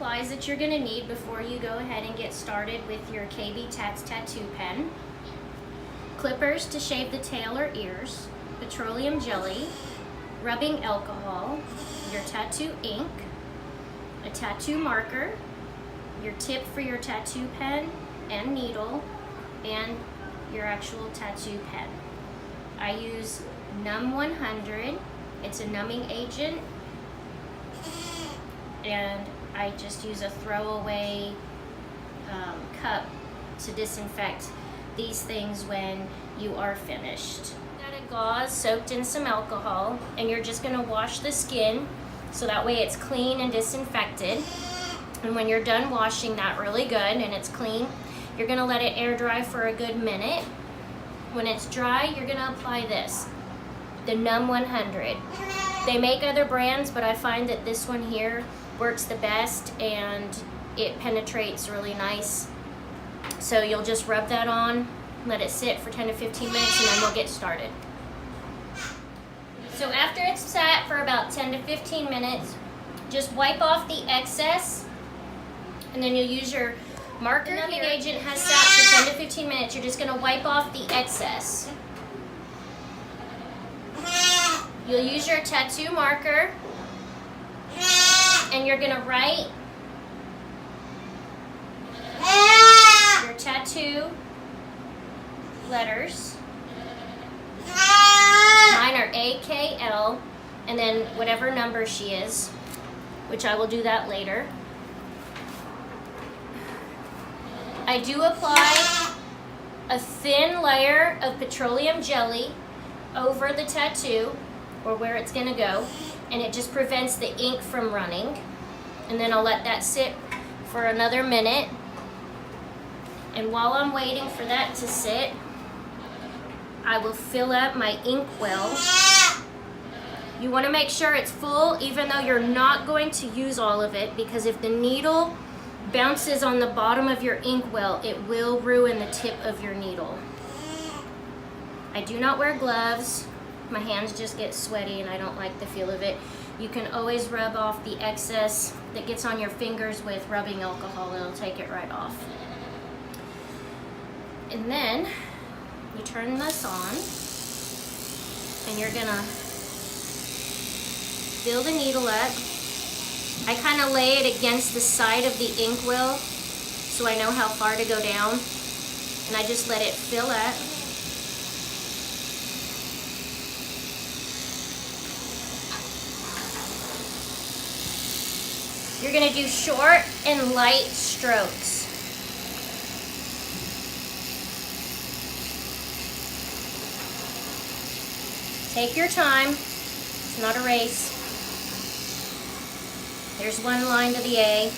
supplies that you're going to need before you go ahead and get started with your KBTatts tattoo pen. Clippers to shave the tail or ears, petroleum jelly, rubbing alcohol, your tattoo ink, a tattoo marker, your tip for your tattoo pen and needle, and your actual tattoo pen. I use Num 100. It's a numbing agent, and I just use a throwaway cup to disinfect these things when you are finished. Got a gauze soaked in some alcohol, and you're just going to wash the skin so that way it's clean and disinfected. And when you're done washing that really good and it's clean, you're going to let it air dry for a good minute. When it's dry, you're going to apply this, the Num 100. They make other brands, but I find that this one here works the best and it penetrates really nice. So you'll just rub that on, let it sit for 10 to 15 minutes, and then we'll get started. So after it's sat for about 10 to 15 minutes, just wipe off the excess, and then you'll use your marker. The numbing agent has sat for 10 to 15 minutes. You're just going to wipe off the excess. You'll use your tattoo marker, and you're going to write your tattoo letters. Mine are AKL, and then whatever number she is, which I will do that later. I do apply a thin layer of petroleum jelly over the tattoo, or where it's going to go, and it just prevents the ink from running. And then I'll let that sit for another minute. And while I'm waiting for that to sit, I will fill up my ink well. You want to make sure it's full, even though you're not going to use all of it, because if the needle bounces on the bottom of your ink well, it will ruin the tip of your needle. I do not wear gloves. My hands just get sweaty and I don't like the feel of it. You can always rub off the excess that gets on your fingers with rubbing alcohol. It'll take it right off. And then you turn this on, and you're gonna fill the needle up. I kind of lay it against the side of the ink well so I know how far to go down, and I just let it fill up. You're going to do short and light strokes. Take your time. It's not a race. There's one line to the A.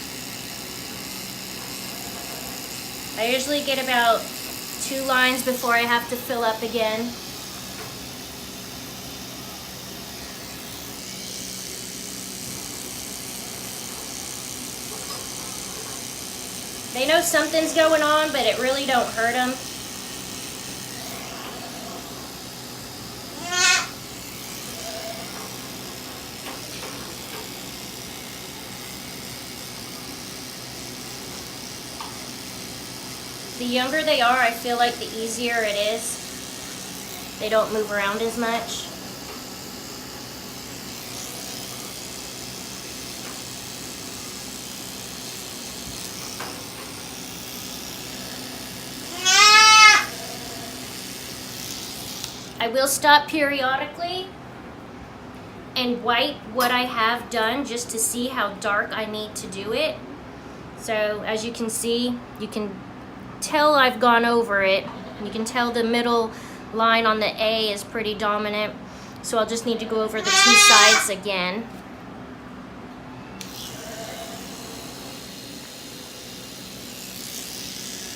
I usually get about 2 lines before I have to fill up again. They know something's going on, but it really don't hurt them. The younger they are, I feel like the easier it is. They don't move around as much. I will stop periodically and wipe what I have done just to see how dark I need to do it. So as you can see, you can tell I've gone over it. You can tell the middle line on the A is pretty dominant. So I'll just need to go over the 2 sides again.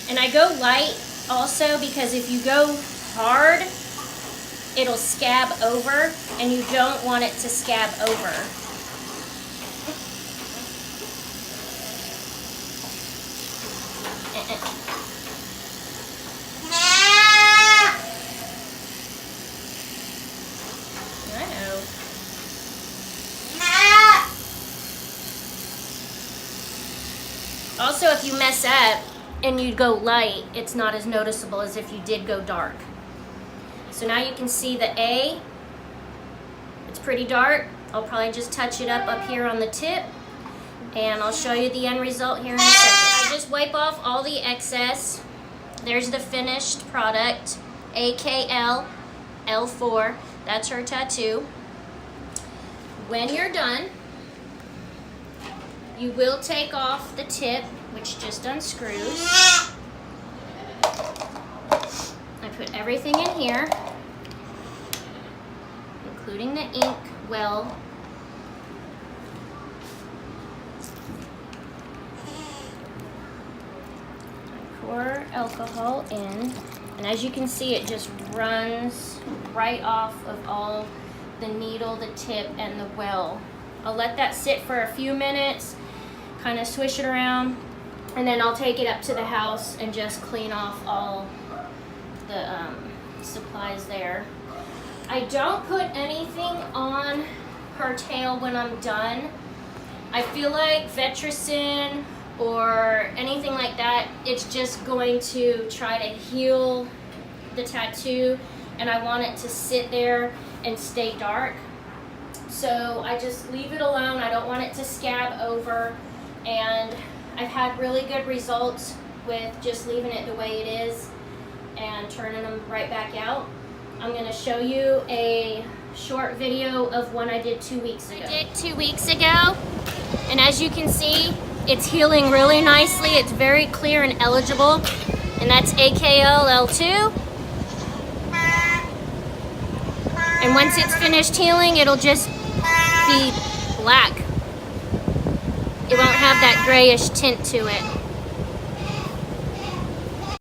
And I go light also because if you go hard, it'll scab over, and you don't want it to scab over. I know. Also, if you mess up and you go light, it's not as noticeable as if you did go dark. So now you can see the A. It's pretty dark. I'll probably just touch it up here on the tip, and I'll show you the end result here in a second. I just wipe off all the excess. There's the finished product, AKL L4. That's her tattoo. When you're done, you will take off the tip, which just unscrews. I put everything in here, including the ink well. I pour alcohol in, and as you can see, it just runs right off of all the needle, the tip, and the well. I'll let that sit for a few minutes, kind of swish it around, and then I'll take it up to the house and just clean off all the supplies there. I don't put anything on her tail when I'm done. I feel like Vetricin or anything like that, it's just going to try to heal the tattoo, and I want it to sit there and stay dark. So I just leave it alone. I don't want it to scab over, and I've had really good results with just leaving it the way it is and turning them right back out. I'm going to show you a short video of one I did 2 weeks ago. I did 2 weeks ago, and as you can see, it's healing really nicely. It's very clear and eligible, and that's AKL-L2. And once it's finished healing, it'll just be black. It won't have that grayish tint to it.